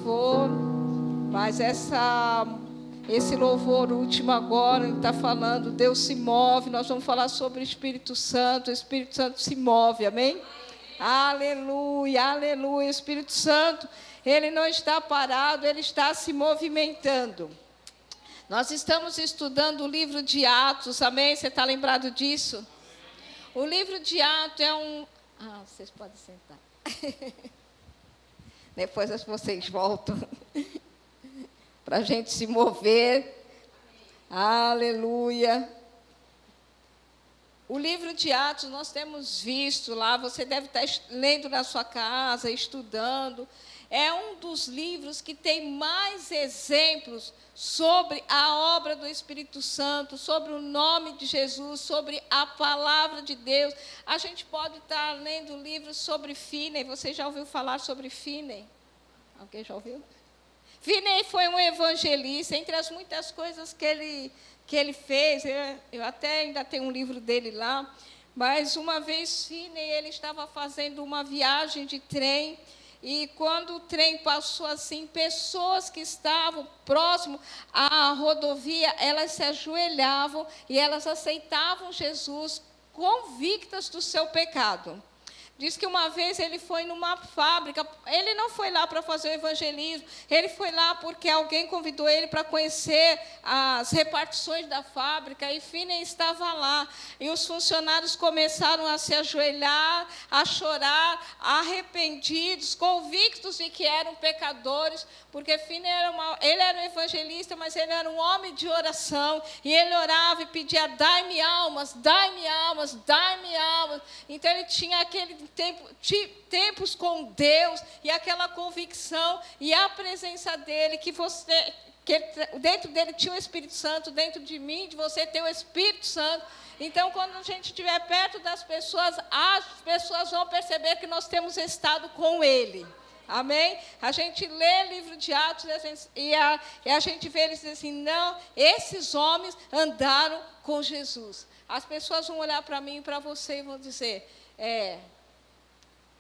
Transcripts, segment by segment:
louvor, mas esse louvor último agora está falando, Deus se move. Nós vamos falar sobre o Espírito Santo se move, amém? Aleluia, aleluia. O Espírito Santo, ele não está parado, ele está se movimentando. Nós estamos estudando o livro de Atos, amém? Você está lembrado disso? O livro de Atos é um... vocês podem sentar. Depois vocês voltam para a gente se mover. Aleluia. O livro de Atos nós temos visto lá, você deve estar lendo na sua casa, estudando. É um dos livros que tem mais exemplos sobre a obra do Espírito Santo, sobre o nome de Jesus, sobre a palavra de Deus. A gente pode estar lendo livros sobre Finney. Você já ouviu falar sobre Finney? Alguém já ouviu? Finney foi um evangelista. Entre as muitas coisas que ele fez, eu até ainda tenho um livro dele lá, mas uma vez Finney, ele estava fazendo uma viagem de trem, e quando o trem passou assim, pessoas que estavam próximo à rodovia, elas se ajoelhavam e elas aceitavam Jesus convictas do seu pecado. Diz que uma vez ele foi numa fábrica, ele não foi lá para fazer o evangelismo, ele foi lá porque alguém convidou ele para conhecer as repartições da fábrica, e Finney estava lá, e os funcionários começaram a se ajoelhar, a chorar, arrependidos, convictos de que eram pecadores, porque Finney ele era um evangelista, mas ele era um homem de oração, e ele orava e pedia, dai-me almas, dai-me almas, dai-me almas. Então ele tinha aquele tempos com Deus, e aquela convicção, e a presença dele, que dentro dele tinha o Espírito Santo, dentro de mim, de você ter o Espírito Santo. Então, quando a gente estiver perto das pessoas, as pessoas vão perceber que nós temos estado com ele. Amém? A gente lê o livro de Atos e a gente vê eles dizem assim, não, esses homens andaram com Jesus. As pessoas vão olhar para mim e para você e vão dizer,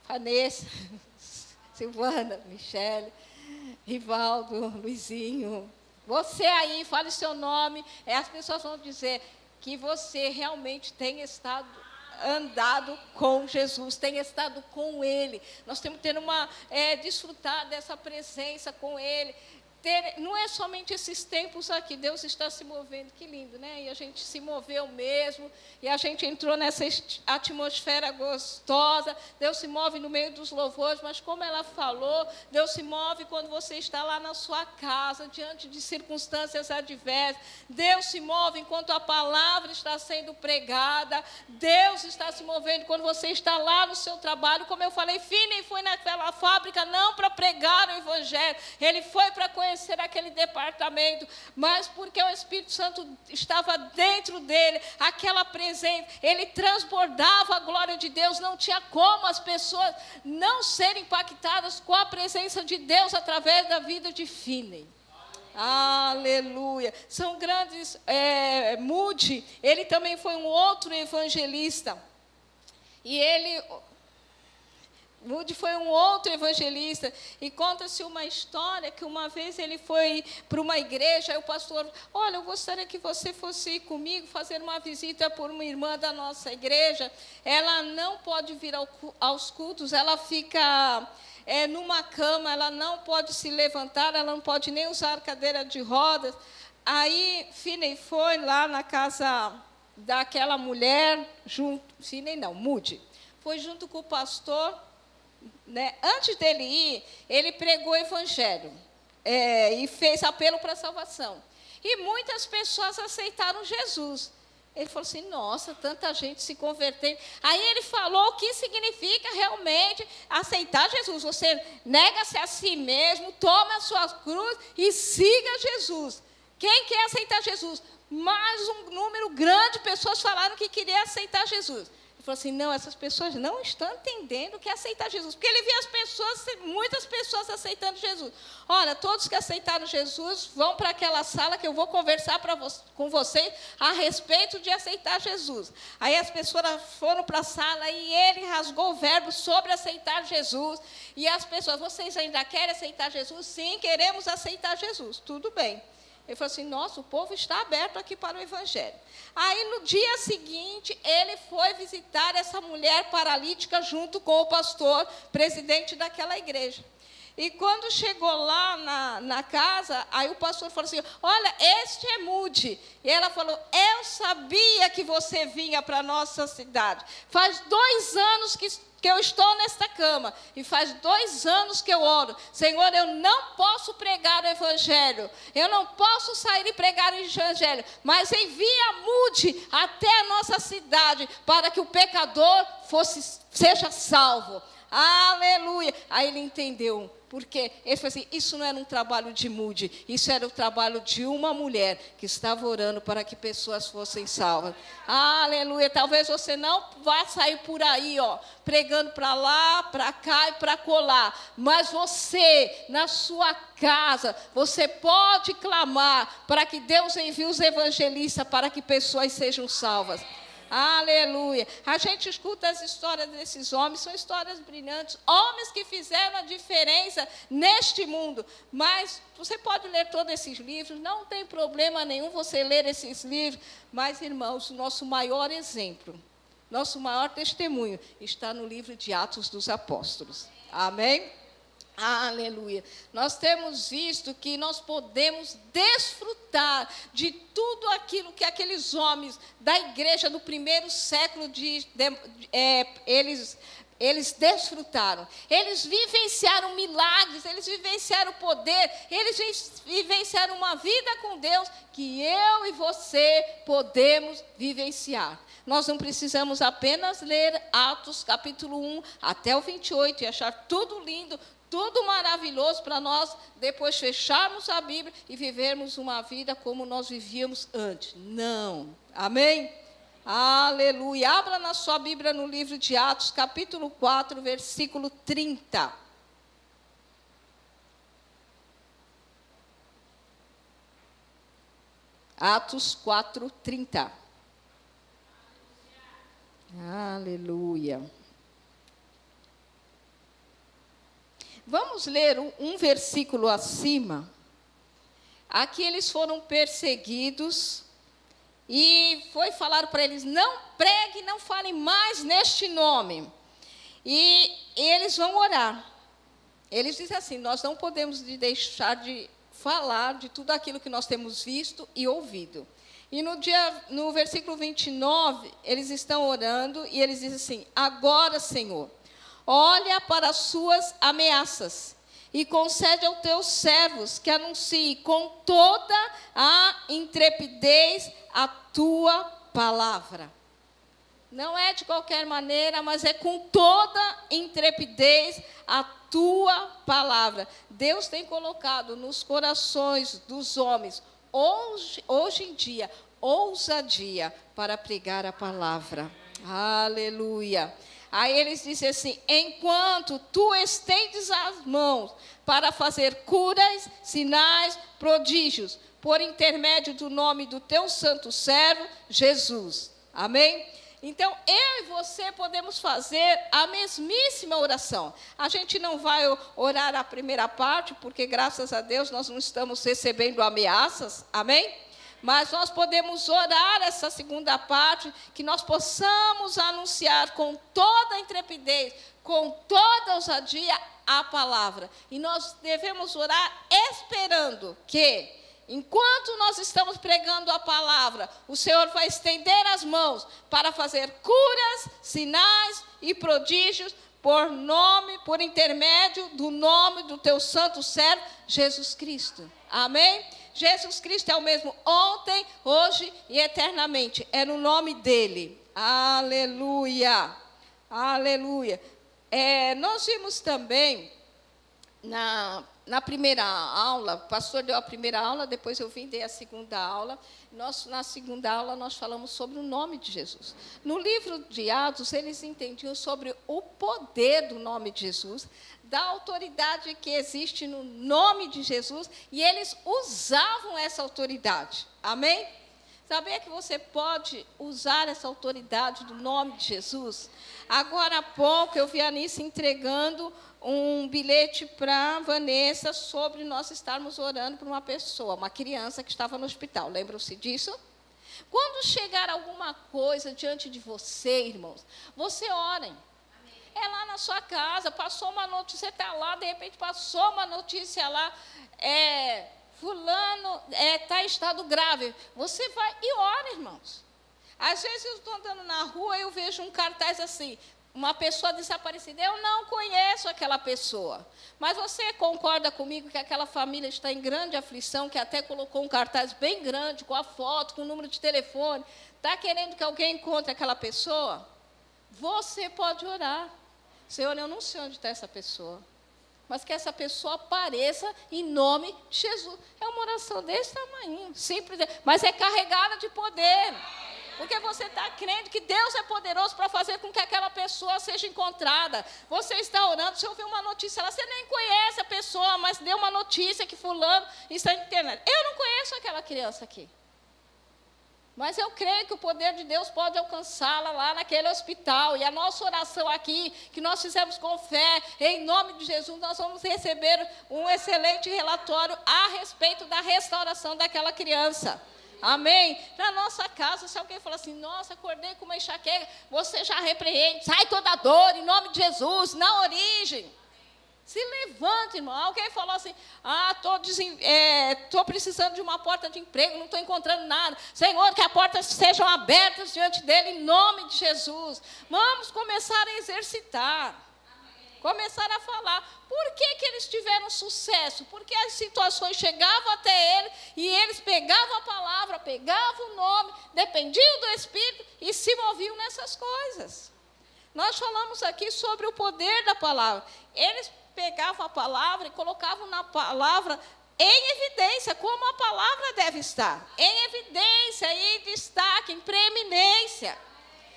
Vanessa, Silvana, Michele, Rivaldo, Luizinho, você aí, fale seu nome, as pessoas vão dizer que você realmente tem andado com Jesus, tem estado com Ele. Nós temos que desfrutar dessa presença com Ele. Não é somente esses tempos aqui, Deus está se movendo, que lindo, né? E a gente se moveu mesmo, e a gente entrou nessa atmosfera gostosa. Deus se move no meio dos louvores, mas como ela falou, Deus se move quando você está lá na sua casa, diante de circunstâncias adversas. Deus se move enquanto a palavra está sendo pregada. Deus está se movendo quando você está lá no seu trabalho. Como eu falei, Finney foi naquela fábrica não para pregar o evangelho, ele foi para conhecer aquele departamento, mas porque o Espírito Santo estava dentro dele, aquela presença, ele transbordava a glória de Deus. Não tinha como as pessoas não serem impactadas com a presença de Deus através da vida de Finney. Aleluia. São grandes. Moody, ele também foi um outro evangelista, Moody foi um outro evangelista, e conta-se uma história que uma vez ele foi para uma igreja, e o pastor, olha, eu gostaria que você fosse comigo fazer uma visita por uma irmã da nossa igreja, ela não pode vir aos cultos, ela fica numa cama, ela não pode se levantar, ela não pode nem usar cadeira de rodas. Aí Finney foi lá na casa daquela mulher, Moody, foi junto com o pastor. Antes dele ir, ele pregou o evangelho e fez apelo para a salvação. E muitas pessoas aceitaram Jesus. Ele falou assim, nossa, tanta gente se convertendo. Aí ele falou o que significa realmente aceitar Jesus. Você nega-se a si mesmo, toma a sua cruz e siga Jesus. Quem quer aceitar Jesus? Mas um número grande de pessoas falaram que queria aceitar Jesus. Ele falou assim, não, essas pessoas não estão entendendo o que é aceitar Jesus. Porque ele via muitas pessoas aceitando Jesus. Olha, todos que aceitaram Jesus vão para aquela sala que eu vou conversar com vocês a respeito de aceitar Jesus. Aí as pessoas foram para a sala e ele rasgou o verbo sobre aceitar Jesus. E as pessoas, vocês ainda querem aceitar Jesus? Sim, queremos aceitar Jesus. Tudo bem. Ele falou assim, nossa, o povo está aberto aqui para o Evangelho. Aí, no dia seguinte, ele foi visitar essa mulher paralítica junto com o pastor, presidente daquela igreja. E quando chegou lá na casa, aí o pastor falou assim, olha, este é Moody. E ela falou, eu sabia que você vinha para a nossa cidade. Faz 2 anos que eu estou nesta cama, e faz 2 anos que eu oro, Senhor, eu não posso pregar o Evangelho, eu não posso sair e pregar o Evangelho, mas envia Moody até a nossa cidade, para que o pecador seja salvo. Aleluia. Aí ele entendeu, porque ele falou assim, isso não era um trabalho de Moody, isso era o trabalho de uma mulher que estava orando para que pessoas fossem salvas. Aleluia. Talvez você não vá sair por aí, pregando para lá, para cá e para colar, mas você, na sua casa, você pode clamar para que Deus envie os evangelistas para que pessoas sejam salvas. Aleluia. A gente escuta as histórias desses homens, são histórias brilhantes, homens que fizeram a diferença neste mundo. Mas você pode ler todos esses livros, não tem problema nenhum você ler esses livros. Mas, irmãos, o nosso maior exemplo, nosso maior testemunho está no livro de Atos dos Apóstolos. Amém? Aleluia. Nós temos visto que nós podemos desfrutar de tudo aquilo que aqueles homens da igreja do primeiro século eles desfrutaram. Eles vivenciaram milagres, eles vivenciaram poder, eles vivenciaram uma vida com Deus que eu e você podemos vivenciar. Nós não precisamos apenas ler Atos capítulo 1 até o 28 e achar tudo lindo, tudo maravilhoso para nós depois fecharmos a Bíblia e vivermos uma vida como nós vivíamos antes. Não. Amém? Aleluia. Abra na sua Bíblia no livro de Atos, capítulo 4, versículo 30. Atos 4, 30. Aleluia. Vamos ler um versículo acima. Aqui eles foram perseguidos e foi falar para eles, não pregue, não fale mais neste nome. E eles vão orar. Eles dizem assim, nós não podemos deixar de falar de tudo aquilo que nós temos visto e ouvido. E no versículo 29, eles estão orando e eles dizem assim, agora, Senhor, olha para as suas ameaças e concede aos teus servos que anuncie com toda a intrepidez a tua palavra. Não é de qualquer maneira, mas é com toda intrepidez a tua palavra. Deus tem colocado nos corações dos homens, hoje em dia, ousadia para pregar a palavra. Aleluia. Aí eles dizem assim, enquanto tu estendes as mãos para fazer curas, sinais, prodígios, por intermédio do nome do teu santo servo, Jesus. Amém? Então, eu e você podemos fazer a mesmíssima oração. A gente não vai orar a primeira parte, porque graças a Deus nós não estamos recebendo ameaças. Amém? Mas nós podemos orar essa segunda parte, que nós possamos anunciar com toda a intrepidez, com toda a ousadia, a palavra. E nós devemos orar esperando que, enquanto nós estamos pregando a palavra, o Senhor vai estender as mãos para fazer curas, sinais e prodígios, por intermédio do nome do teu santo servo, Jesus Cristo. Amém? Jesus Cristo é o mesmo ontem, hoje e eternamente. É no nome dele. Aleluia. Aleluia. Nós vimos também, na primeira aula, o pastor deu a primeira aula, depois eu vim, dei a segunda aula. Na segunda aula, nós falamos sobre o nome de Jesus. No livro de Atos, eles entendiam sobre o poder do nome de Jesus, da autoridade que existe no nome de Jesus, e eles usavam essa autoridade. Amém? Sabia que você pode usar essa autoridade do nome de Jesus? Agora há pouco, eu vi a Anice entregando um bilhete para a Vanessa sobre nós estarmos orando por uma pessoa, uma criança que estava no hospital. Lembram-se disso? Quando chegar alguma coisa diante de você, irmãos, você orem. É lá na sua casa, passou uma notícia, você está lá, de repente passou uma notícia lá, fulano está em estado grave. Você vai e ora, irmãos. Às vezes eu estou andando na rua e eu vejo um cartaz assim, uma pessoa desaparecida. Eu não conheço aquela pessoa. Mas você concorda comigo que aquela família está em grande aflição, que até colocou um cartaz bem grande, com a foto, com o número de telefone, está querendo que alguém encontre aquela pessoa? Você pode orar. Senhor, eu não sei onde está essa pessoa, mas que essa pessoa apareça em nome de Jesus. É uma oração desse tamanho, simples, mas é carregada de poder. Porque você está crendo que Deus é poderoso para fazer com que aquela pessoa seja encontrada. Você está orando, você ouviu uma notícia lá, você nem conhece a pessoa, mas deu uma notícia que fulano está na internet. Eu não conheço aquela criança aqui. Mas eu creio que o poder de Deus pode alcançá-la lá naquele hospital. E a nossa oração aqui, que nós fizemos com fé, em nome de Jesus, nós vamos receber um excelente relatório a respeito da restauração daquela criança. Amém? Na nossa casa, se alguém falar assim, nossa, acordei com uma enxaqueca, você já repreende, sai toda dor, em nome de Jesus, na origem. Se levante, irmão. Alguém falou assim, estou precisando de uma porta de emprego, não estou encontrando nada. Senhor, que as portas sejam abertas diante dele, em nome de Jesus. Vamos começar a exercitar. Começar a falar. Por que eles tiveram sucesso? Porque as situações chegavam até ele e eles pegavam a palavra, pegavam o nome, dependiam do Espírito e se moviam nessas coisas. Nós falamos aqui sobre o poder da palavra. Eles pegavam a palavra e colocavam na palavra em evidência, como a palavra deve estar. Em evidência, em destaque, em preeminência.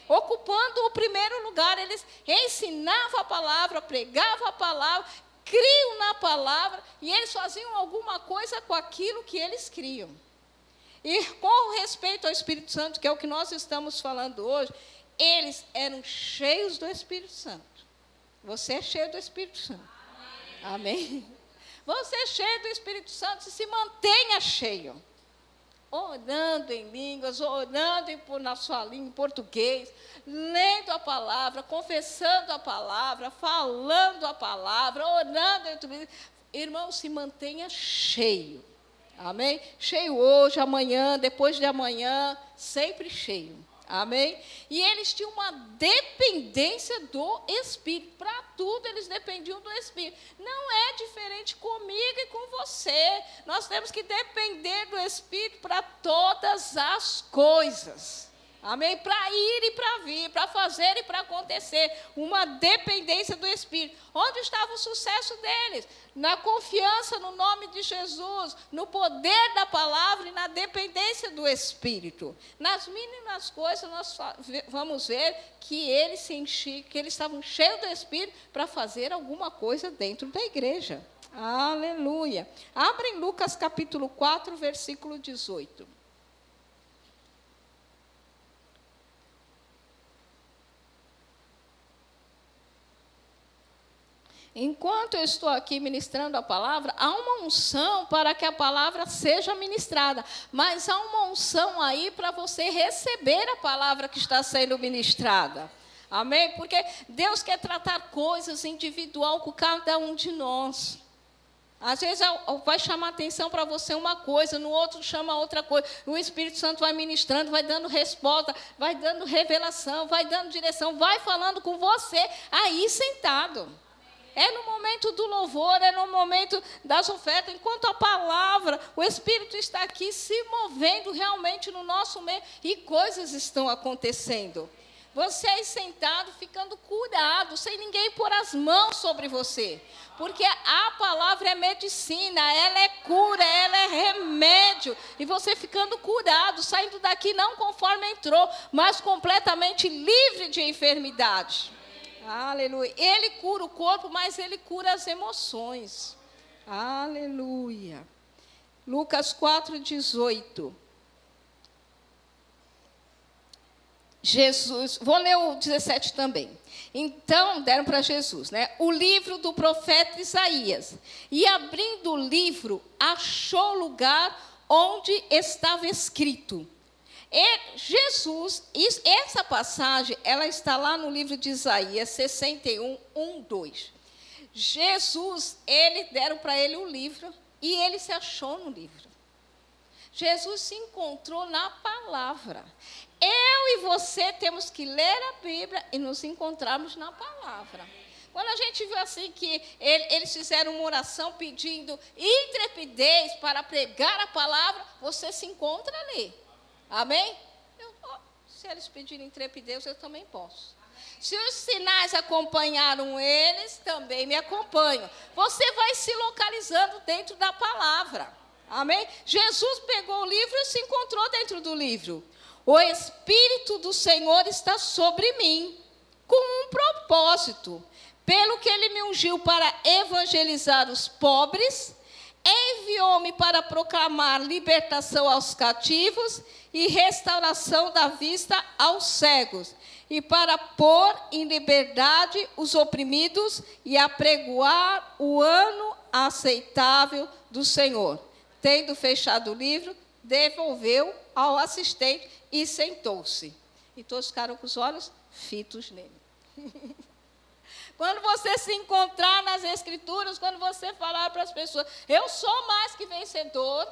Ocupando o primeiro lugar, eles ensinavam a palavra, pregavam a palavra, criam na palavra, e eles faziam alguma coisa com aquilo que eles criam. E com respeito ao Espírito Santo, que é o que nós estamos falando hoje, eles eram cheios do Espírito Santo. Você é cheio do Espírito Santo. Amém? Você é cheio do Espírito Santo e se mantenha cheio. Orando em línguas, orando na sua língua, em português, lendo a palavra, confessando a palavra, falando a palavra, orando em tudo. Irmão, se mantenha cheio. Amém? Cheio hoje, amanhã, depois de amanhã, sempre cheio. Amém? E eles tinham uma dependência do Espírito. Para tudo eles dependiam do Espírito. Não é diferente comigo e com você. Nós temos que depender do Espírito para todas as coisas. Amém? Para ir e para vir, para fazer e para acontecer. Uma dependência do Espírito. Onde estava o sucesso deles? Na confiança no nome de Jesus, no poder da palavra e na dependência do Espírito. Nas mínimas coisas nós vamos ver que eles se enchiam, que eles estavam cheios do Espírito para fazer alguma coisa dentro da igreja. Aleluia. Abra em Lucas capítulo 4, versículo 18. Enquanto eu estou aqui ministrando a palavra, há uma unção para que a palavra seja ministrada. Mas há uma unção aí para você receber a palavra que está sendo ministrada. Amém? Porque Deus quer tratar coisas individual com cada um de nós. Às vezes vai chamar atenção para você uma coisa, no outro chama outra coisa. O Espírito Santo vai ministrando, vai dando resposta, vai dando revelação, vai dando direção, vai falando com você aí sentado. É no momento do louvor, é no momento das ofertas, enquanto a palavra, o Espírito está aqui se movendo realmente no nosso meio e coisas estão acontecendo. você aí sentado, ficando curado, sem ninguém pôr as mãos sobre você. Porque a palavra é medicina, ela é cura, ela é remédio. E você ficando curado, saindo daqui não conforme entrou, mas completamente livre de enfermidade. Aleluia. Ele cura o corpo, mas ele cura as emoções. Aleluia. Lucas 4:18. Jesus, vou ler o 17 também. Então, deram para Jesus, né, o livro do profeta Isaías. E abrindo o livro, achou o lugar onde estava escrito. E Jesus, essa passagem, ela está lá no livro de Isaías 61, 1, 2. Jesus, deram para ele o livro e ele se achou no livro. Jesus se encontrou na palavra. Eu e você temos que ler a Bíblia e nos encontrarmos na palavra. Quando a gente viu assim que eles fizeram uma oração pedindo intrepidez para pregar a palavra, você se encontra ali. Amém? Se eles pedirem intrepidez, eu também posso. Se os sinais acompanharam eles, também me acompanham. Você vai se localizando dentro da palavra. Amém? Jesus pegou o livro e se encontrou dentro do livro. O Espírito do Senhor está sobre mim, com um propósito, pelo que Ele me ungiu para evangelizar os pobres, enviou-me para proclamar libertação aos cativos e restauração da vista aos cegos, e para pôr em liberdade os oprimidos e apregoar o ano aceitável do Senhor. Tendo fechado o livro, devolveu ao assistente e sentou-se. E todos ficaram com os olhos fitos nele. Quando você se encontrar nas Escrituras, quando você falar para as pessoas, eu sou mais que vencedor,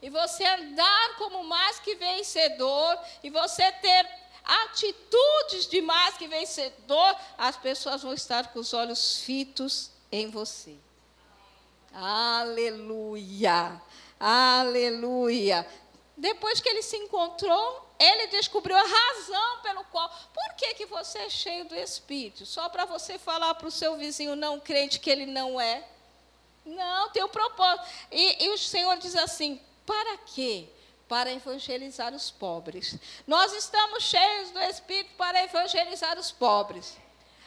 e você andar como mais que vencedor, e você ter atitudes de mais que vencedor, as pessoas vão estar com os olhos fitos em você. Aleluia! Aleluia! Depois que ele se encontrou, ele descobriu a razão pelo qual. Por que você é cheio do Espírito? Só para você falar para o seu vizinho não crente que ele não é? Não, tem um propósito. E o Senhor diz assim, para quê? Para evangelizar os pobres. Nós estamos cheios do Espírito para evangelizar os pobres.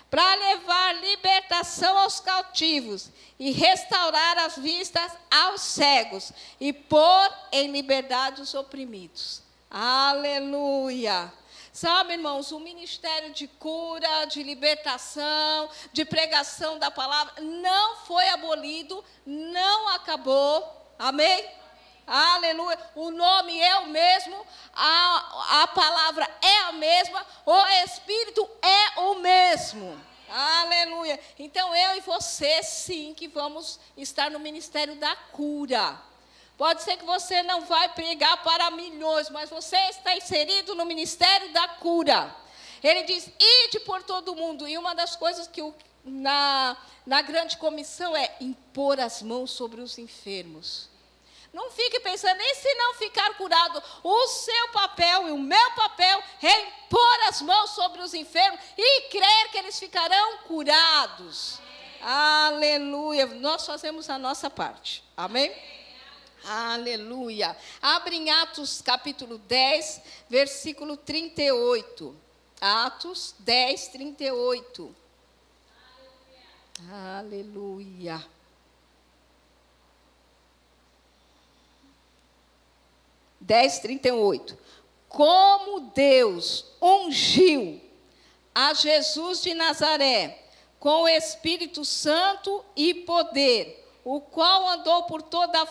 Para levar libertação aos cativos e restaurar as vistas aos cegos e pôr em liberdade os oprimidos. Aleluia! Sabe, irmãos, o ministério de cura, de libertação, de pregação da palavra não foi abolido, não acabou. Amém? Aleluia! O nome é o mesmo, a palavra é a mesma, o Espírito é o mesmo. Aleluia! Então, eu e você, sim, que vamos estar no ministério da cura. Pode ser que você não vai pregar para milhões, mas você está inserido no ministério da cura. Ele diz, ide por todo mundo. E uma das coisas que na grande comissão é impor as mãos sobre os enfermos. Não fique pensando, e se não ficar curado? O seu papel e o meu papel é impor as mãos sobre os enfermos e crer que eles ficarão curados. Aleluia! Nós fazemos a nossa parte. Amém? Aleluia! Abre em Atos capítulo 10, versículo 38. Atos 10, 38. Aleluia! 10, 38. Como Deus ungiu a Jesus de Nazaré com o Espírito Santo e poder, o qual andou por toda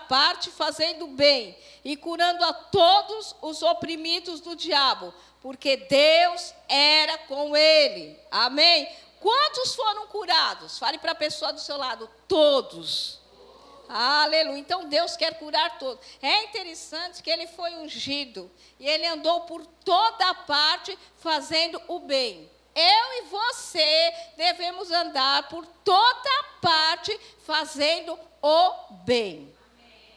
parte fazendo bem e curando a todos os oprimidos do diabo, porque Deus era com ele. Amém? Quantos foram curados? Fale para a pessoa do seu lado, todos. Aleluia. Então Deus quer curar todos. É interessante que ele foi ungido e ele andou por toda parte fazendo o bem. Eu e você devemos andar por toda parte fazendo o bem.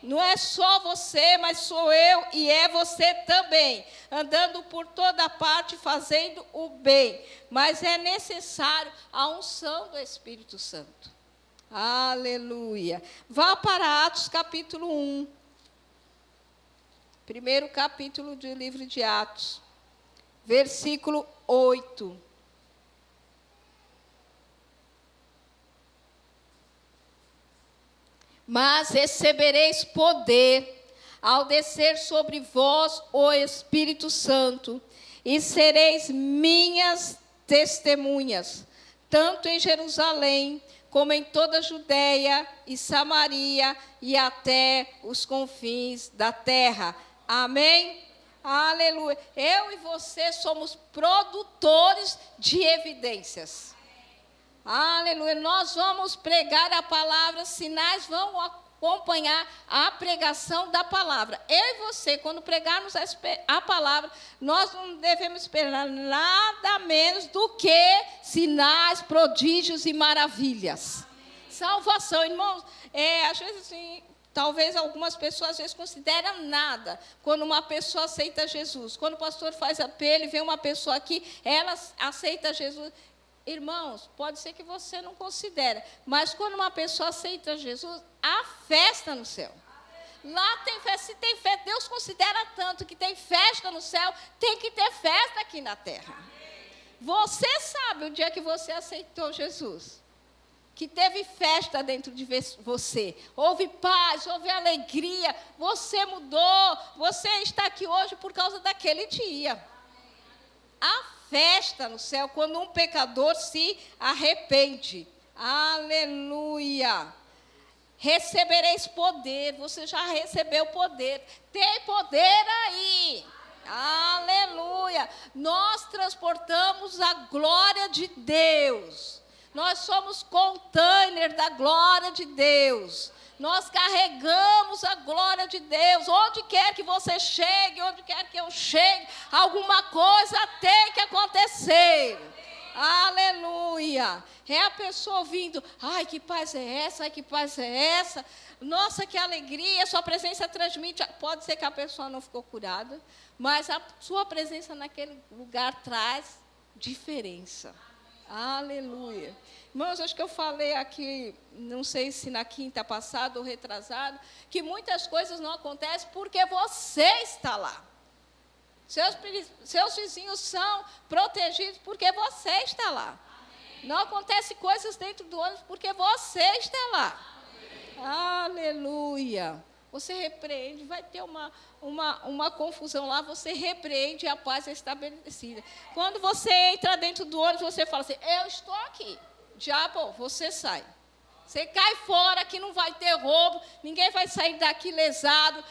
Não é só você, mas sou eu e é você também. Andando por toda parte, fazendo o bem. Mas é necessário a unção do Espírito Santo. Aleluia. Vá para Atos capítulo 1. Primeiro capítulo do livro de Atos. Versículo 8. Mas recebereis poder ao descer sobre vós o Espírito Santo, e sereis minhas testemunhas, tanto em Jerusalém, como em toda a Judeia e Samaria, e até os confins da terra. Amém? Aleluia. Eu e você somos produtores de evidências. Aleluia. Nós vamos pregar a palavra, sinais vão acompanhar a pregação da palavra. Eu e você, quando pregarmos a palavra, nós não devemos esperar nada menos do que sinais, prodígios e maravilhas. Salvação, irmãos, às vezes assim, talvez algumas pessoas às vezes consideram nada quando uma pessoa aceita Jesus. Quando o pastor faz apelo e vem uma pessoa aqui, ela aceita Jesus. Irmãos, pode ser que você não considere, mas quando uma pessoa aceita Jesus, há festa no céu. Lá tem festa, se tem festa, Deus considera tanto que tem festa no céu, tem que ter festa aqui na terra. Você sabe o dia que você aceitou Jesus, que teve festa dentro de você, houve paz, houve alegria, você mudou, você está aqui hoje por causa daquele dia. Há festa no céu quando um pecador se arrepende. Aleluia. Recebereis poder. Você já recebeu poder. Tem poder aí. Aleluia. Nós transportamos a glória de Deus. Nós somos container da glória de Deus. Nós carregamos a glória de Deus. Onde quer que você chegue, onde quer que eu chegue, alguma coisa tem que acontecer. Aleluia. É a pessoa ouvindo, ai, que paz é essa, ai, que paz é essa. Nossa, que alegria, sua presença transmite. Pode ser que a pessoa não ficou curada, mas a sua presença naquele lugar traz diferença. Aleluia. Irmãos, acho que eu falei aqui, não sei se na quinta passada ou retrasado, que muitas coisas não acontecem porque você está lá. Seus vizinhos são protegidos porque você está lá. Amém. Não acontecem coisas dentro do ônibus porque você está lá. Amém. Aleluia. Você repreende, vai ter uma confusão lá, você repreende e a paz é estabelecida. Quando você entra dentro do ônibus, você fala assim, eu estou aqui. Diabo, você sai. Você cai fora, que não vai ter roubo, ninguém vai sair daqui lesado,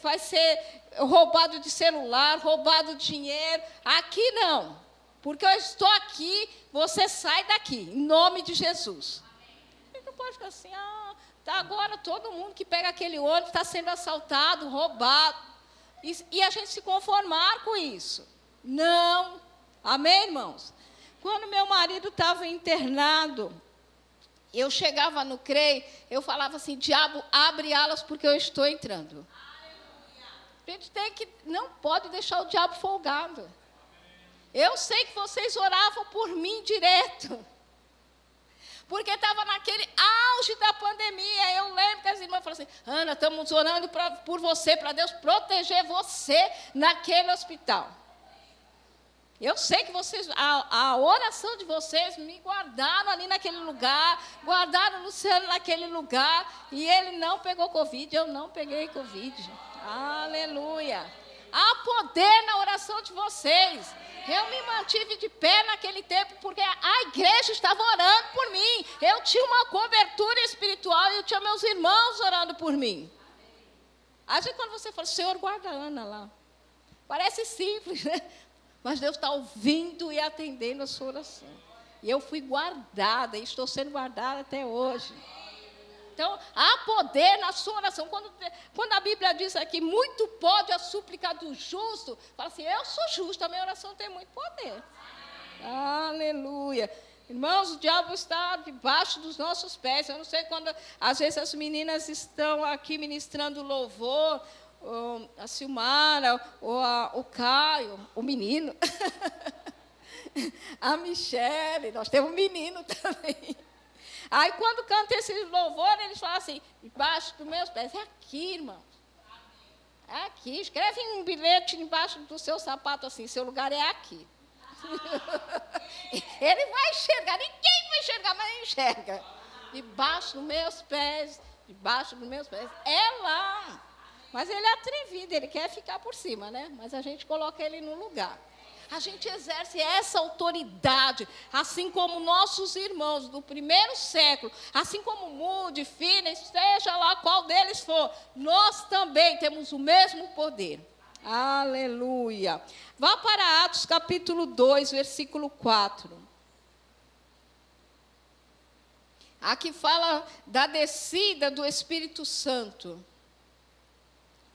vai ser roubado de celular, roubado de dinheiro. Aqui não, porque eu estou aqui, você sai daqui, em nome de Jesus. Você não pode ficar assim, tá agora todo mundo que pega aquele ônibus está sendo assaltado, roubado. E a gente se conformar com isso. Não. Amém, irmãos? Quando meu marido estava internado, eu chegava no CREI, eu falava assim, diabo, abre alas porque eu estou entrando. A gente não pode deixar o diabo folgado. Eu sei que vocês oravam por mim direto. Porque estava naquele auge da pandemia. Eu lembro que as irmãs falaram assim, Ana, estamos orando por você, para Deus proteger você naquele hospital. Eu sei que vocês, a oração de vocês me guardaram ali naquele lugar, guardaram o Luciano naquele lugar, e ele não pegou Covid, eu não peguei Covid. Aleluia. Há poder na oração de vocês. Eu me mantive de pé naquele tempo, porque a igreja estava orando por mim. Eu tinha uma cobertura espiritual e eu tinha meus irmãos orando por mim. Às vezes quando você fala, Senhor, guarda a Ana lá. Parece simples, né? Mas Deus está ouvindo e atendendo a sua oração. E eu fui guardada, e estou sendo guardada até hoje. Então, há poder na sua oração. Quando a Bíblia diz aqui, muito pode a súplica do justo, fala assim, eu sou justo, a minha oração tem muito poder. Aleluia. Irmãos, o diabo está debaixo dos nossos pés. Eu não sei quando, às vezes, as meninas estão aqui ministrando louvor, a Silmara, o Caio, o menino, a Michele, nós temos um menino também. Aí, quando canta esse louvor, eles falam assim, debaixo dos meus pés. É aqui, irmãos. É aqui. Escreve um bilhete embaixo do seu sapato assim, seu lugar é aqui. Ele vai enxergar, ninguém vai enxergar, mas ele enxerga. Debaixo dos meus pés, debaixo dos meus pés. É lá. Mas ele é atrevido, ele quer ficar por cima, né? Mas a gente coloca ele no lugar. A gente exerce essa autoridade, assim como nossos irmãos do primeiro século, assim como Moody, Finney, seja lá qual deles for, nós também temos o mesmo poder. Aleluia. Vá para Atos capítulo 2, versículo 4. Aqui fala da descida do Espírito Santo.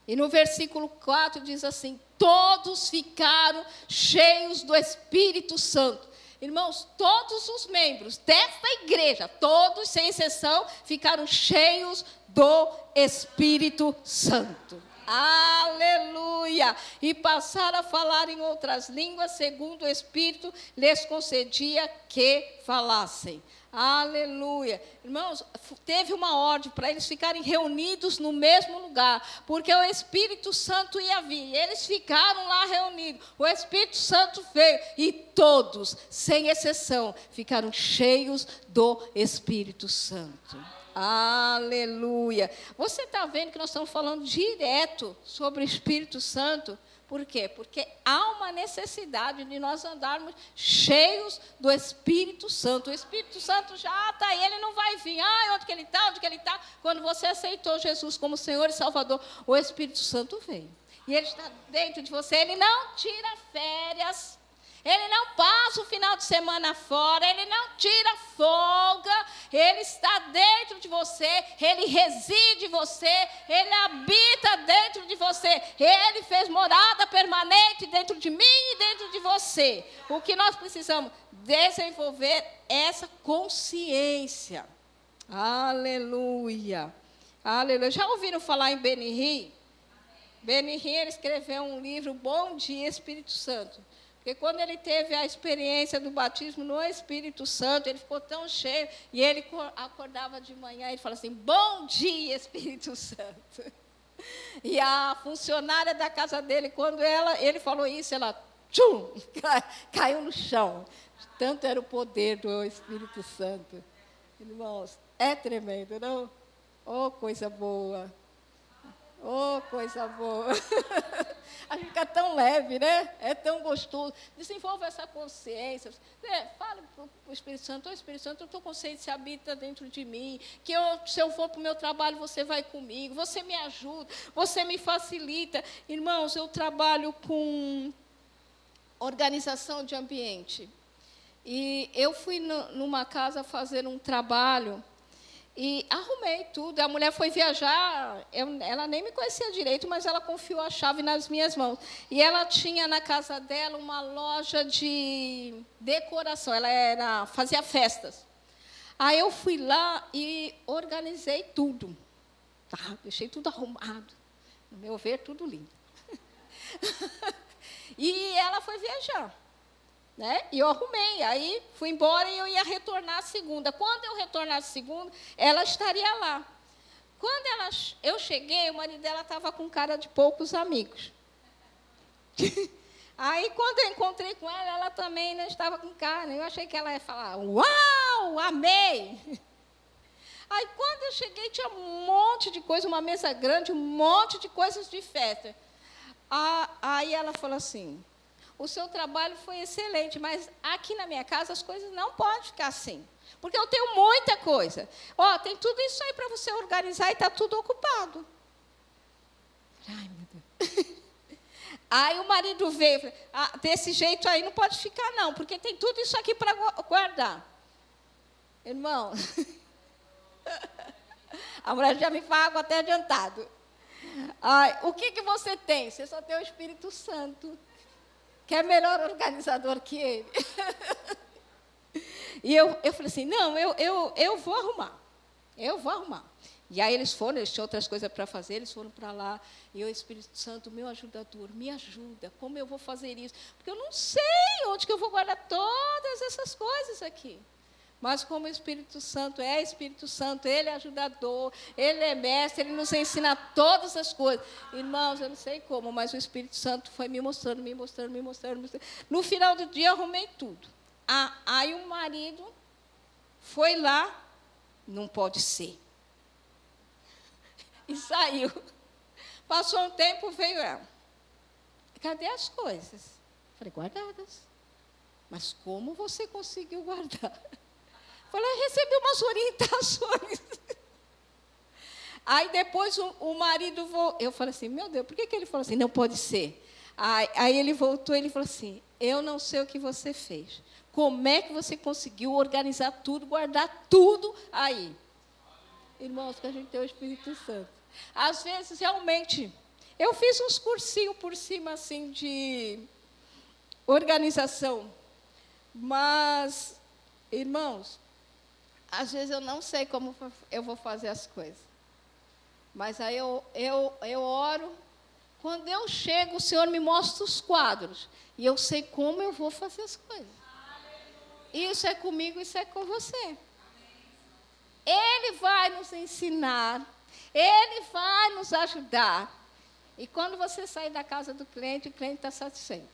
E no versículo 4 diz assim, todos ficaram cheios do Espírito Santo. Irmãos, todos os membros desta igreja, todos, sem exceção, ficaram cheios do Espírito Santo. Aleluia! E passaram a falar em outras línguas, segundo o Espírito lhes concedia que falassem. Aleluia. Irmãos, teve uma ordem para eles ficarem reunidos no mesmo lugar, porque o Espírito Santo ia vir. Eles ficaram lá reunidos. O Espírito Santo veio e todos, sem exceção, ficaram cheios do Espírito Santo. Aleluia. Você está vendo que nós estamos falando direto sobre o Espírito Santo? Por quê? Porque há uma necessidade de nós andarmos cheios do Espírito Santo. O Espírito Santo já está aí, ele não vai vir. Onde que ele está? Onde que ele está? Quando você aceitou Jesus como Senhor e Salvador, o Espírito Santo veio. E ele está dentro de você, ele não tira férias. Ele não passa o final de semana fora, ele não tira folga, ele está dentro de você, ele reside em você, ele habita dentro de você, ele fez morada permanente dentro de mim e dentro de você. O que nós precisamos desenvolver é essa consciência. Aleluia. Aleluia. Já ouviram falar em Benny Hinn? Benny Hinn, ele escreveu um livro, Bom Dia, Espírito Santo. Porque quando ele teve a experiência do batismo no Espírito Santo, ele ficou tão cheio, e ele acordava de manhã e ele falava assim, bom dia, Espírito Santo. E a funcionária da casa dele, quando ele falou isso, ela tchum, caiu no chão. Tanto era o poder do Espírito Santo. Irmãos, é tremendo, não? Oh, coisa boa. Oh, coisa boa. A gente fica tão leve, né? É tão gostoso. Desenvolva essa consciência. Fala para o Espírito Santo, Espírito Santo, a tua consciência habita dentro de mim, que se eu for para o meu trabalho, você vai comigo, você me ajuda, você me facilita. Irmãos, eu trabalho com organização de ambiente. E eu fui numa casa fazer um trabalho, e arrumei tudo. A mulher foi viajar, ela nem me conhecia direito, mas ela confiou a chave nas minhas mãos. E ela tinha na casa dela uma loja de decoração, ela fazia festas. Aí eu fui lá e organizei tudo. Tá, deixei tudo arrumado. No meu ver, tudo lindo. E ela foi viajar. Né? E eu arrumei, aí fui embora e eu ia retornar a segunda. Quando eu retornasse segunda, ela estaria lá. Quando eu cheguei, o marido dela estava com cara de poucos amigos. Aí, quando eu encontrei com ela, ela também não estava com cara. Eu achei que ela ia falar, uau, amei. Aí, quando eu cheguei, tinha um monte de coisa, uma mesa grande, um monte de coisas de festa. Aí ela falou assim, o seu trabalho foi excelente, mas aqui na minha casa as coisas não podem ficar assim. Porque eu tenho muita coisa. Tem tudo isso aí para você organizar e está tudo ocupado. Ai, meu Deus. Aí o marido veio, desse jeito aí não pode ficar não, porque tem tudo isso aqui para guardar. Irmão, a mulher já me paga até adiantado. O que você tem? Você só tem o Espírito Santo. Que é melhor organizador que ele. E eu falei assim, não, eu vou arrumar. Eu vou arrumar. E aí eles tinham outras coisas para fazer, eles foram para lá. E eu, Espírito Santo, meu ajudador, me ajuda. Como eu vou fazer isso? Porque eu não sei onde que eu vou guardar todas essas coisas aqui. Mas como o Espírito Santo, Ele é ajudador, Ele é mestre, Ele nos ensina todas as coisas. Irmãos, eu não sei como, mas o Espírito Santo foi me mostrando. No final do dia, eu arrumei tudo. Aí o marido foi lá, não pode ser. E saiu. Passou um tempo, veio ela. Cadê as coisas? Falei, guardadas. Mas como você conseguiu guardar? Falei, recebi umas orientações. Aí depois o marido voltou. Eu falei assim, meu Deus, por que ele falou assim? Não pode ser. Aí ele voltou e ele falou assim, eu não sei o que você fez. Como é que você conseguiu organizar tudo, guardar tudo aí? Irmãos, que a gente tem o Espírito Santo. Às vezes, realmente, eu fiz uns cursinhos por cima, assim, de organização. Mas, irmãos, às vezes eu não sei como eu vou fazer as coisas. Mas aí eu oro. Quando eu chego, o Senhor me mostra os quadros. E eu sei como eu vou fazer as coisas. Isso é comigo, isso é com você. Ele vai nos ensinar. Ele vai nos ajudar. E quando você sair da casa do cliente, o cliente está satisfeito.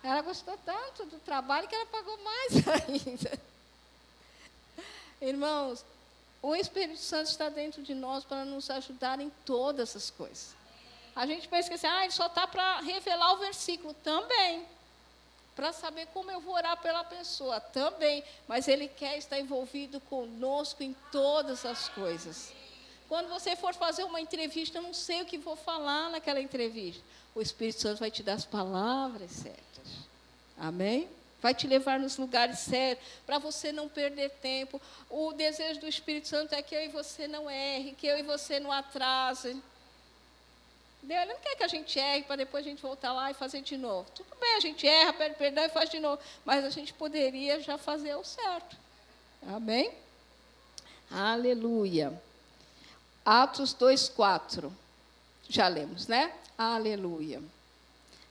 Ela gostou tanto do trabalho que ela pagou mais ainda. Irmãos, o Espírito Santo está dentro de nós para nos ajudar em todas as coisas. A gente pensa que assim, ele só está para revelar o versículo. Também. Para saber como eu vou orar pela pessoa. Também. Mas Ele quer estar envolvido conosco em todas as coisas. Quando você for fazer uma entrevista, eu não sei o que vou falar naquela entrevista. O Espírito Santo vai te dar as palavras certas. Amém? Vai te levar nos lugares certos, para você não perder tempo. O desejo do Espírito Santo é que eu e você não erre, que eu e você não atrase. Ele não quer que a gente erre, para depois a gente voltar lá e fazer de novo. Tudo bem, a gente erra, pede perdão e faz de novo. Mas a gente poderia já fazer o certo. Amém? Aleluia. Atos 2:4. Já lemos, né? Aleluia.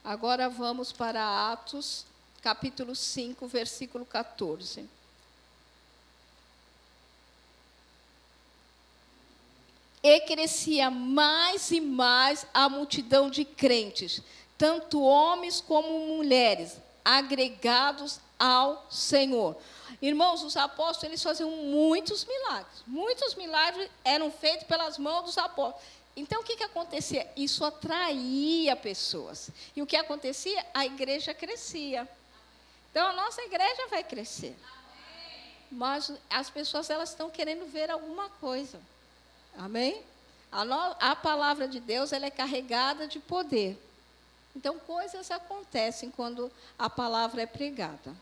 Agora vamos para Atos, capítulo 5, versículo 14. E crescia mais e mais a multidão de crentes, tanto homens como mulheres, agregados ao Senhor. Irmãos, os apóstolos, eles faziam muitos milagres. Muitos milagres eram feitos pelas mãos dos apóstolos. Então, o que acontecia? Isso atraía pessoas. E o que acontecia? A igreja crescia. Então, a nossa igreja vai crescer. Mas as pessoas, elas estão querendo ver alguma coisa. Amém? A palavra de Deus, ela é carregada de poder. Então, coisas acontecem quando a palavra é pregada.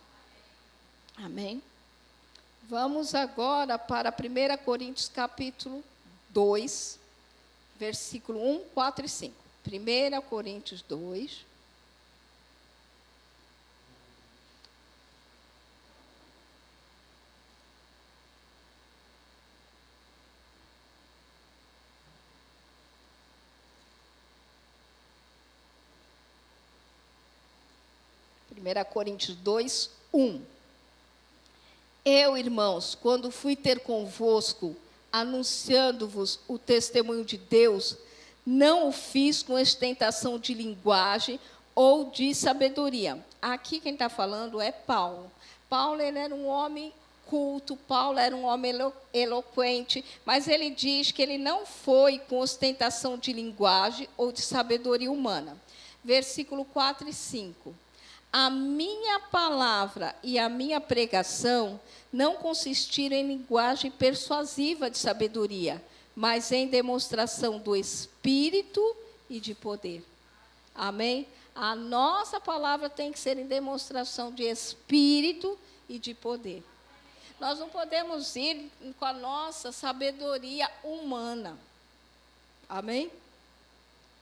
Amém? Vamos agora para 1 Coríntios, capítulo 2, versículo 1, 4 e 5. 1 Coríntios 2. Primeira Coríntios 2, 1. Eu, irmãos, quando fui ter convosco, anunciando-vos o testemunho de Deus, não o fiz com ostentação de linguagem ou de sabedoria. Aqui quem está falando é Paulo. Paulo, ele era um homem culto, Paulo era um homem eloquente, mas ele diz que ele não foi com ostentação de linguagem ou de sabedoria humana. Versículo 4 e 5. A minha palavra e a minha pregação não consistiram em linguagem persuasiva de sabedoria, mas em demonstração do Espírito e de poder. Amém? A nossa palavra tem que ser em demonstração de Espírito e de poder. Nós não podemos ir com a nossa sabedoria humana. Amém?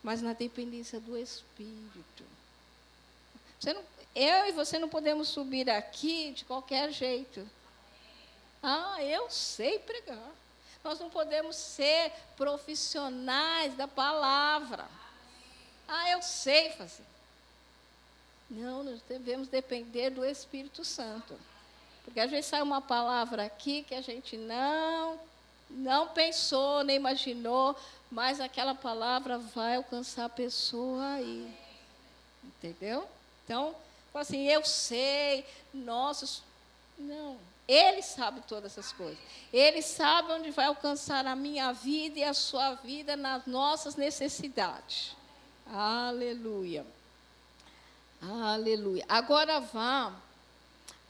Mas na dependência do Espírito. Eu e você não podemos subir aqui de qualquer jeito. Ah, eu sei pregar. Nós não podemos ser profissionais da palavra. Ah, eu sei fazer. Não, nós devemos depender do Espírito Santo. Porque às vezes sai uma palavra aqui que a gente não pensou, nem imaginou, mas aquela palavra vai alcançar a pessoa aí. Entendeu? Então, assim, eu sei, nossa, não. Ele sabe todas essas coisas. Ele sabe onde vai alcançar a minha vida e a sua vida nas nossas necessidades. Aleluia. Aleluia. Agora vá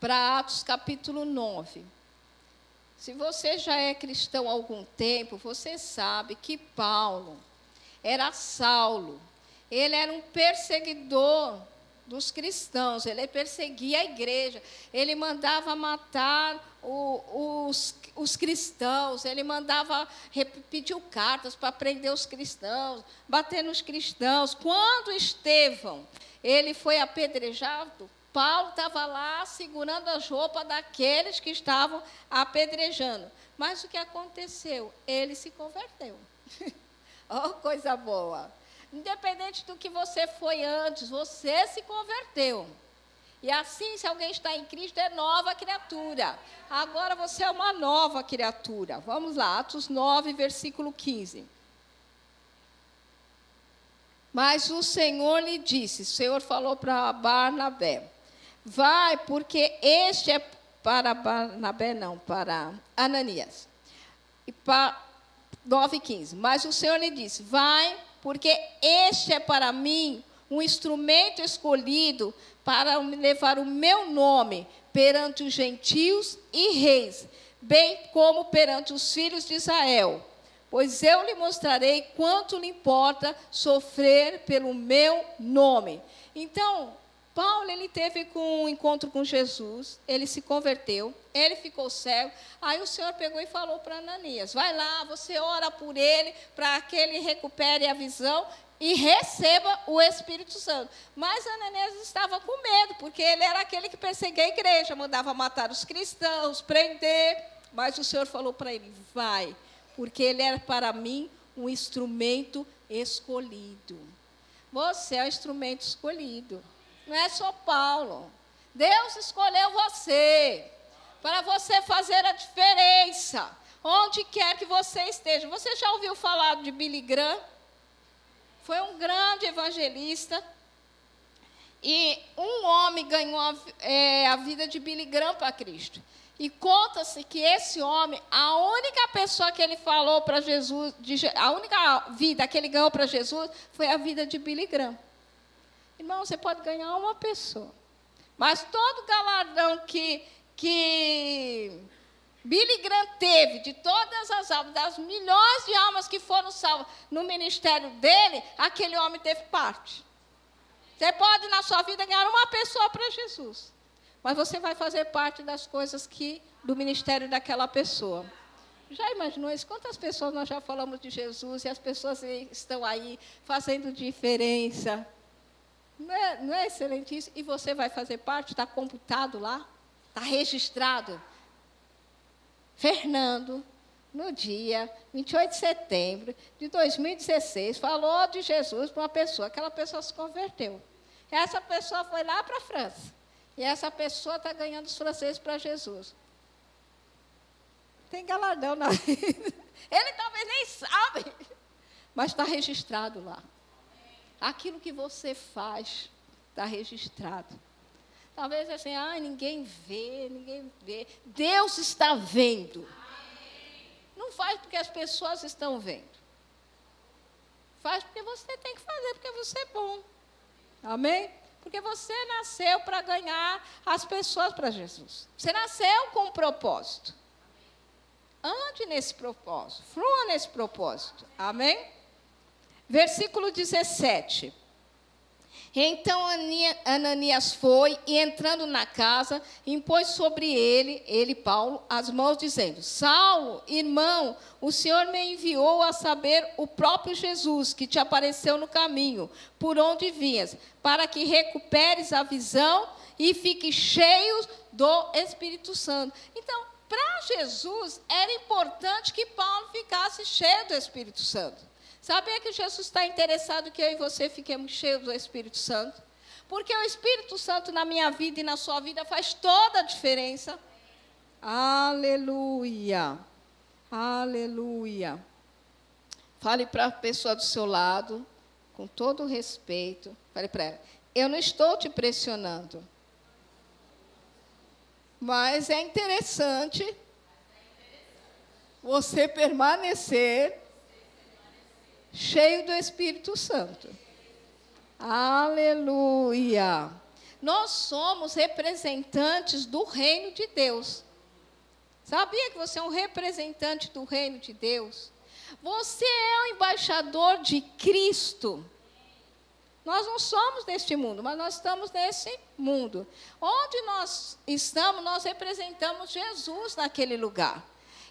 para Atos capítulo 9. Se você já é cristão há algum tempo, você sabe que Paulo era Saulo. Ele era um perseguidor dos cristãos, ele perseguia a igreja, ele mandava matar os cristãos, ele pediu cartas para prender os cristãos, bater nos cristãos. Quando Estevão, ele foi apedrejado, Paulo estava lá segurando as roupas daqueles que estavam apedrejando. Mas o que aconteceu? Ele se converteu. Oh, coisa boa! Independente do que você foi antes, você se converteu. E assim, se alguém está em Cristo, é nova criatura. Agora você é uma nova criatura. Vamos lá, Atos 9, versículo 15. Mas o Senhor lhe disse, o Senhor falou para Barnabé, vai, porque este é para Barnabé, não, para Ananias. E para 9:15. Mas o Senhor lhe disse, vai, porque este é para mim um instrumento escolhido para levar o meu nome perante os gentios e reis, bem como perante os filhos de Israel. Pois eu lhe mostrarei quanto lhe importa sofrer pelo meu nome. Então, Paulo, ele teve um encontro com Jesus, ele se converteu, ele ficou cego. Aí o Senhor pegou e falou para Ananias, vai lá, você ora por ele, para que ele recupere a visão e receba o Espírito Santo. Mas Ananias estava com medo, porque ele era aquele que perseguia a igreja, mandava matar os cristãos, prender. Mas o Senhor falou para ele, vai, porque ele era para mim um instrumento escolhido. Você é um instrumento escolhido. Não é só Paulo. Deus escolheu você para você fazer a diferença onde quer que você esteja. Você já ouviu falar de Billy Graham? Foi um grande evangelista. E um homem ganhou a vida de Billy Graham para Cristo. E conta-se que esse homem, a única pessoa que ele falou para Jesus, a única vida que ele ganhou para Jesus, foi a vida de Billy Graham. Irmão, você pode ganhar uma pessoa. Mas todo galardão que Billy Graham teve, de todas as almas, das milhões de almas que foram salvas no ministério dele, aquele homem teve parte. Você pode, na sua vida, ganhar uma pessoa para Jesus. Mas você vai fazer parte das coisas do ministério daquela pessoa. Já imaginou isso? Quantas pessoas nós já falamos de Jesus e as pessoas estão aí fazendo diferença? Não é excelente isso? E você vai fazer parte, está computado lá, está registrado. Fernando, no dia 28 de setembro de 2016, falou de Jesus para uma pessoa, aquela pessoa se converteu. Essa pessoa foi lá para a França. E essa pessoa está ganhando os franceses para Jesus. Tem galardão na vida. Ele talvez nem sabe, mas está registrado lá. Aquilo que você faz está registrado. Talvez assim, ninguém vê. Deus está vendo. Não faz porque as pessoas estão vendo. Faz porque você tem que fazer, porque você é bom. Amém? Porque você nasceu para ganhar as pessoas para Jesus. Você nasceu com um propósito. Ande nesse propósito. Flua nesse propósito. Amém? Versículo 17. Então Ananias foi e, entrando na casa, impôs sobre ele, Paulo, as mãos, dizendo, Saulo, irmão, o Senhor me enviou a saber o próprio Jesus, que te apareceu no caminho, por onde vinhas, para que recuperes a visão e fiques cheio do Espírito Santo. Então, para Jesus, era importante que Paulo ficasse cheio do Espírito Santo. Sabia que Jesus está interessado que eu e você fiquemos cheios do Espírito Santo? Porque o Espírito Santo na minha vida e na sua vida faz toda a diferença. Aleluia. Aleluia. Fale para a pessoa do seu lado, com todo o respeito. Fale para ela: eu não estou te pressionando. Mas é interessante você permanecer cheio do Espírito Santo. Aleluia. Nós somos representantes do reino de Deus. Sabia que você é um representante do reino de Deus? Você é o embaixador de Cristo. Nós não somos deste mundo, mas nós estamos nesse mundo. Onde nós estamos, nós representamos Jesus naquele lugar.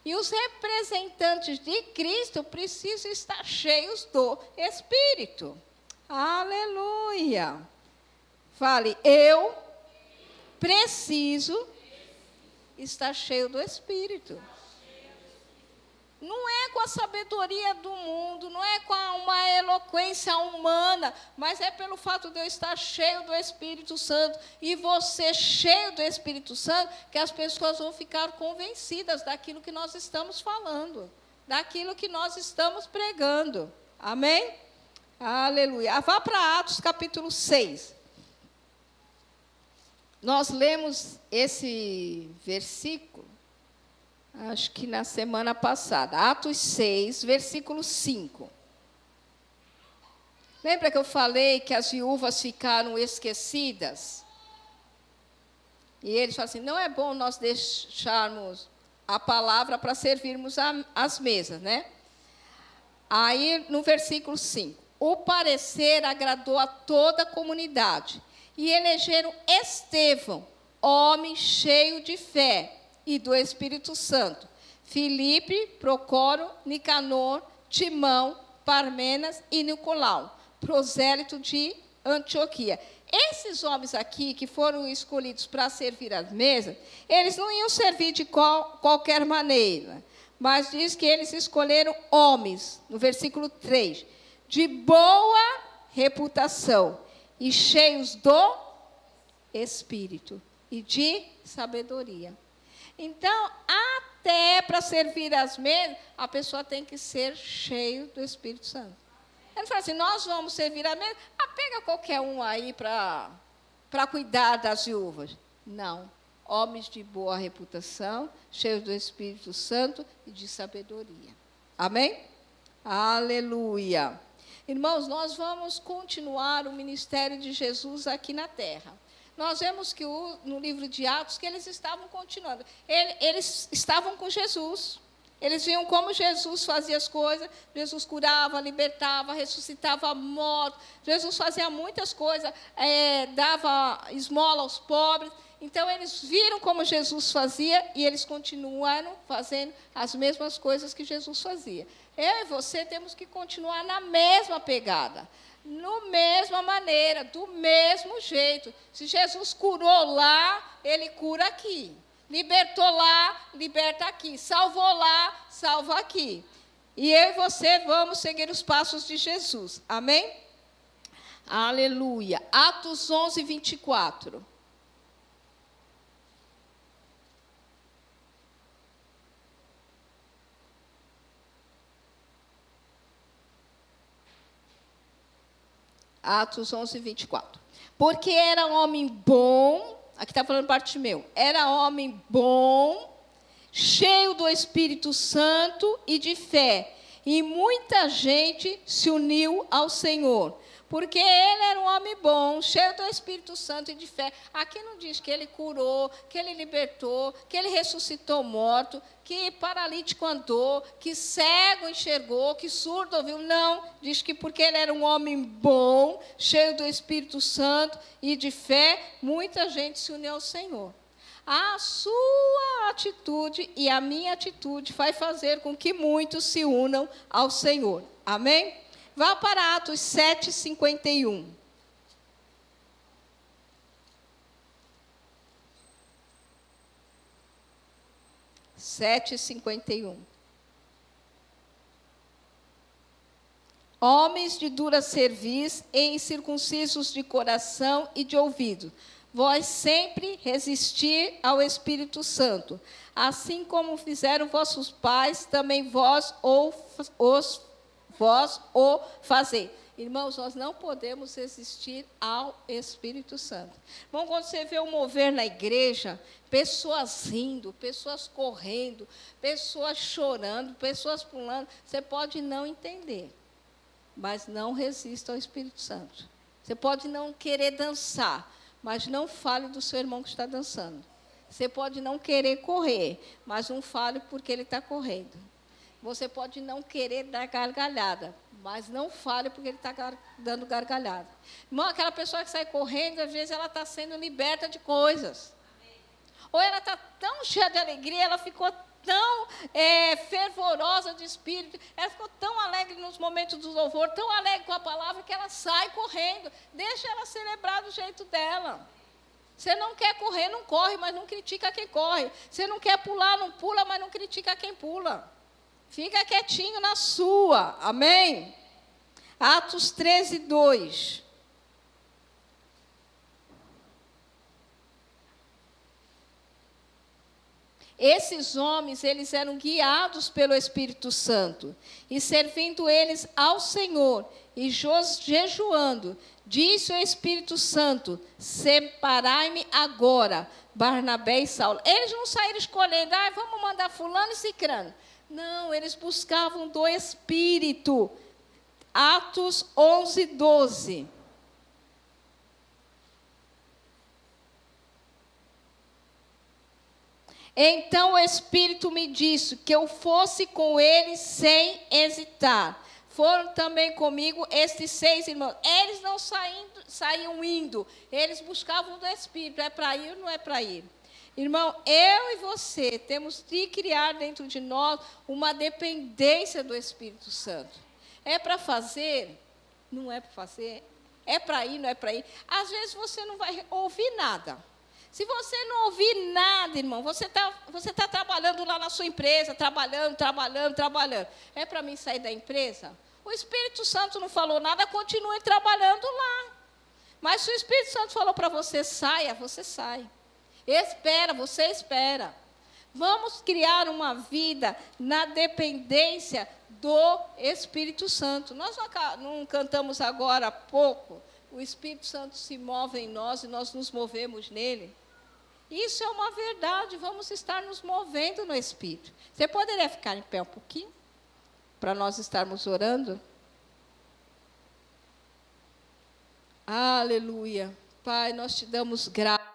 E os representantes de Cristo precisam estar cheios do Espírito. Aleluia. Fale: eu preciso estar cheio do Espírito. Não é com a sabedoria do mundo, não é com uma eloquência humana, mas é pelo fato de eu estar cheio do Espírito Santo. E você cheio do Espírito Santo, que as pessoas vão ficar convencidas daquilo que nós estamos falando, daquilo que nós estamos pregando. Amém? Aleluia. Vá para Atos capítulo 6. Nós lemos esse versículo, acho que na semana passada. Atos 6, versículo 5. Lembra que eu falei que as viúvas ficaram esquecidas? E eles falam assim: não é bom nós deixarmos a palavra para servirmos as mesas, né? Aí, no versículo 5. O parecer agradou a toda a comunidade. E elegeram Estevão, homem cheio de fé e do Espírito Santo, Filipe, Procoro, Nicanor, Timão, Parmenas e Nicolau, prosélito de Antioquia. Esses homens aqui, que foram escolhidos para servir as mesas, eles não iam servir de qualquer maneira, mas diz que eles escolheram homens, no versículo 3, de boa reputação e cheios do Espírito e de sabedoria. Então, até para servir as mesas, a pessoa tem que ser cheio do Espírito Santo. Ele fala assim: nós vamos servir a mesa, pega qualquer um aí para cuidar das viúvas. Não. Homens de boa reputação, cheios do Espírito Santo e de sabedoria. Amém? Aleluia. Irmãos, nós vamos continuar o ministério de Jesus aqui na terra. Nós vemos que no livro de Atos que eles estavam continuando. Eles estavam com Jesus. Eles viam como Jesus fazia as coisas. Jesus curava, libertava, ressuscitava mortos. Jesus fazia muitas coisas, dava esmola aos pobres. Então, eles viram como Jesus fazia e eles continuaram fazendo as mesmas coisas que Jesus fazia. Eu e você temos que continuar na mesma pegada, na mesma maneira, do mesmo jeito. Se Jesus curou lá, Ele cura aqui. Libertou lá, liberta aqui. Salvou lá, salva aqui. E eu e você vamos seguir os passos de Jesus. Amém? Aleluia. Atos 11, 24. Atos 11, 24. Porque era um homem bom, aqui está falando Bartimeu, era homem bom, cheio do Espírito Santo e de fé, e muita gente se uniu ao Senhor. Porque ele era um homem bom, cheio do Espírito Santo e de fé. Aqui não diz que ele curou, que ele libertou, que ele ressuscitou morto, que paralítico andou, que cego enxergou, que surdo ouviu. Não, diz que porque ele era um homem bom, cheio do Espírito Santo e de fé, muita gente se uniu ao Senhor. A sua atitude e a minha atitude vai fazer com que muitos se unam ao Senhor. Amém? Vá para Atos 7, 51. 7:51. Homens de dura cerviz e incircuncisos de coração e de ouvido, vós sempre resistir ao Espírito Santo, assim como fizeram vossos pais, também vós o fazei. Irmãos, nós não podemos resistir ao Espírito Santo. Bom, quando você vê o mover na igreja, pessoas rindo, pessoas correndo, pessoas chorando, pessoas pulando, você pode não entender, mas não resista ao Espírito Santo. Você pode não querer dançar, mas não fale do seu irmão que está dançando. Você pode não querer correr, mas não fale porque ele está correndo. Você pode não querer dar gargalhada, mas não fale porque ele está dando gargalhada. Irmão, aquela pessoa que sai correndo, às vezes ela está sendo liberta de coisas. Ou ela está tão cheia de alegria, ela ficou tão fervorosa de espírito, ela ficou tão alegre nos momentos do louvor, tão alegre com a palavra, que ela sai correndo. Deixa ela celebrar do jeito dela. Você não quer correr, não corre, mas não critica quem corre. Você não quer pular, não pula, mas não critica quem pula. Fica quietinho na sua. Amém? Atos 13:2. Esses homens, eles eram guiados pelo Espírito Santo, e servindo eles ao Senhor, e jejuando, disse o Espírito Santo, separai-me agora, Barnabé e Saulo. Eles não saíram escolhendo, vamos mandar fulano e cicrano. Não, eles buscavam do Espírito. Atos 11:12. Então o Espírito me disse que eu fosse com eles sem hesitar. Foram também comigo estes 6 irmãos. Eles não saíam indo, eles buscavam do Espírito. É para ir ou não é para ir? Irmão, eu e você temos de criar dentro de nós uma dependência do Espírito Santo. É para fazer? Não é para fazer? É para ir, não é para ir? Às vezes você não vai ouvir nada. Se você não ouvir nada, irmão, você tá trabalhando lá na sua empresa, trabalhando. É para mim sair da empresa? O Espírito Santo não falou nada, continue trabalhando lá. Mas se o Espírito Santo falou para você, saia, você sai. Espera, você espera. Vamos criar uma vida na dependência do Espírito Santo. Nós não cantamos agora há pouco, o Espírito Santo se move em nós e nós nos movemos nele. Isso é uma verdade, vamos estar nos movendo no Espírito. Você poderia ficar em pé um pouquinho, para nós estarmos orando? Aleluia. Pai, nós te damos graça.